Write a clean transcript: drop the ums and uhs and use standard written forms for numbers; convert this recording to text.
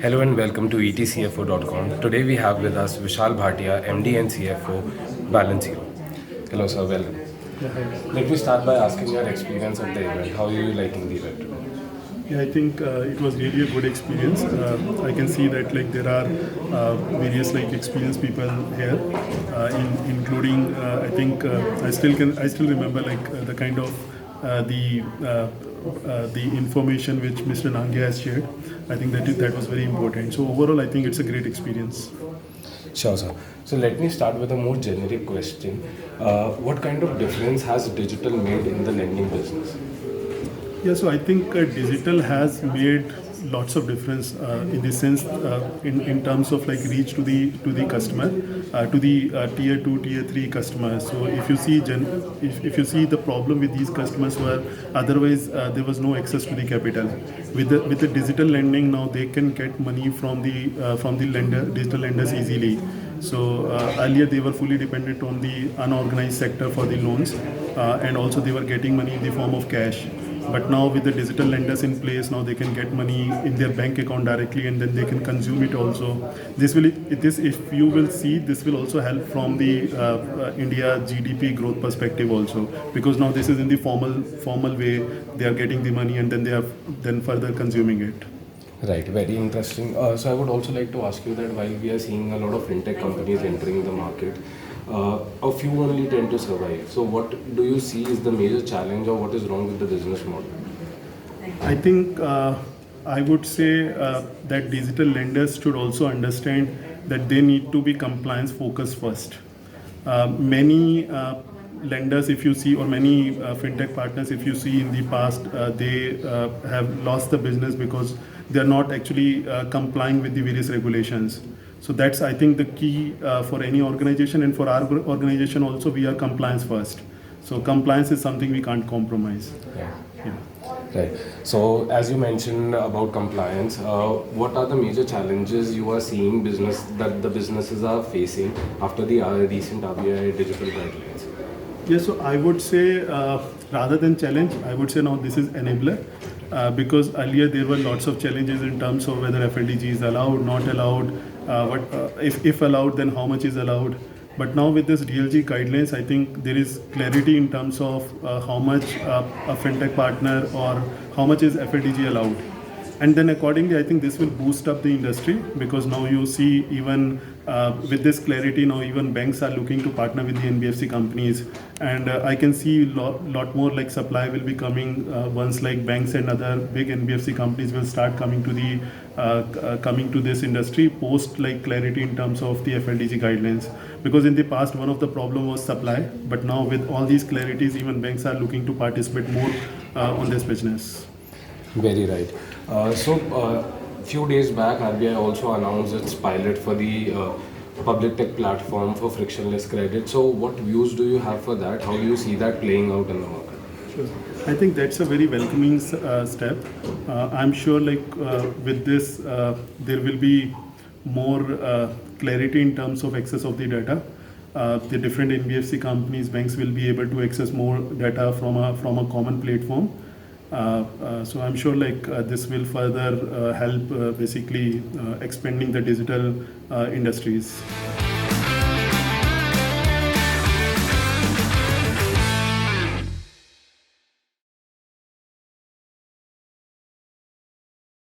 Hello and welcome to etcfo.com. Today we have with us Vishal Bhatia, MD and CFO, Balance Zero. Hello sir, welcome. Let me start by asking your experience of the event. How are you liking the event today? Yeah, I think it was really a good experience. I can see that there are various experienced people here, including I still remember the kind of the information which Mr. Nangia has shared. I think that was very important. So overall, I think it's a great experience. Sure sir. So let me start with a more generic question. What kind of difference has digital made in the lending business? Yeah, so I think digital has made lots of difference in the sense in terms of reach to the customer, to the tier 2 tier 3 customers. So if you see the problem with these customers were otherwise there was no access to the capital. With the digital lending now they can get money from the digital lenders easily. So earlier they were fully dependent on the unorganized sector for the loans, and also they were getting money in the form of cash. But now with the digital lenders in place, now they can get money in their bank account directly, and then they can consume it also. This, if you will see, this will also help from the India GDP growth perspective also, because now this is in the formal way. They are getting the money, and then they are then further consuming it. Right, very interesting. So I would also like to ask you that while we are seeing a lot of fintech companies entering the market, a few only tend to survive. So what do you see is the major challenge, or what is wrong with the business model? I think I would say that digital lenders should also understand that they need to be compliance focused first. Many lenders, if you see, or many fintech partners, if you see in the past, they have lost the business because they are not actually complying with the various regulations. So that's, I think, the key for any organization, and for our organization also, we are compliance first. So compliance is something we can't compromise. Yeah. Right. So as you mentioned about compliance, what are the major challenges you are seeing that the businesses are facing after the recent RBI digital guidelines? Yes, so I would say rather than challenge, I would say now this is enabler. Because earlier there were lots of challenges in terms of whether FLDG is allowed, not allowed, if allowed, then how much is allowed. But now with this DLG guidelines, I think there is clarity in terms of how much a fintech partner or how much is FLDG allowed. And then accordingly, I think this will boost up the industry, because now you see even with this clarity, now even banks are looking to partner with the NBFC companies. And I can see lot more supply will be coming once banks and other big NBFC companies will start coming to this industry post clarity in terms of the FLDG guidelines. Because in the past, one of the problem was supply, but now with all these clarities, even banks are looking to participate more on this business. Very right. Few days back, RBI also announced its pilot for the public tech platform for frictionless credit. So what views do you have for that? How do you see that playing out in the market? Sure. I think that's a very welcoming step. I'm sure with this, there will be more clarity in terms of access of the data. The different NBFC companies, banks will be able to access more data from a common platform. So I'm sure this will further help basically expanding the digital industries.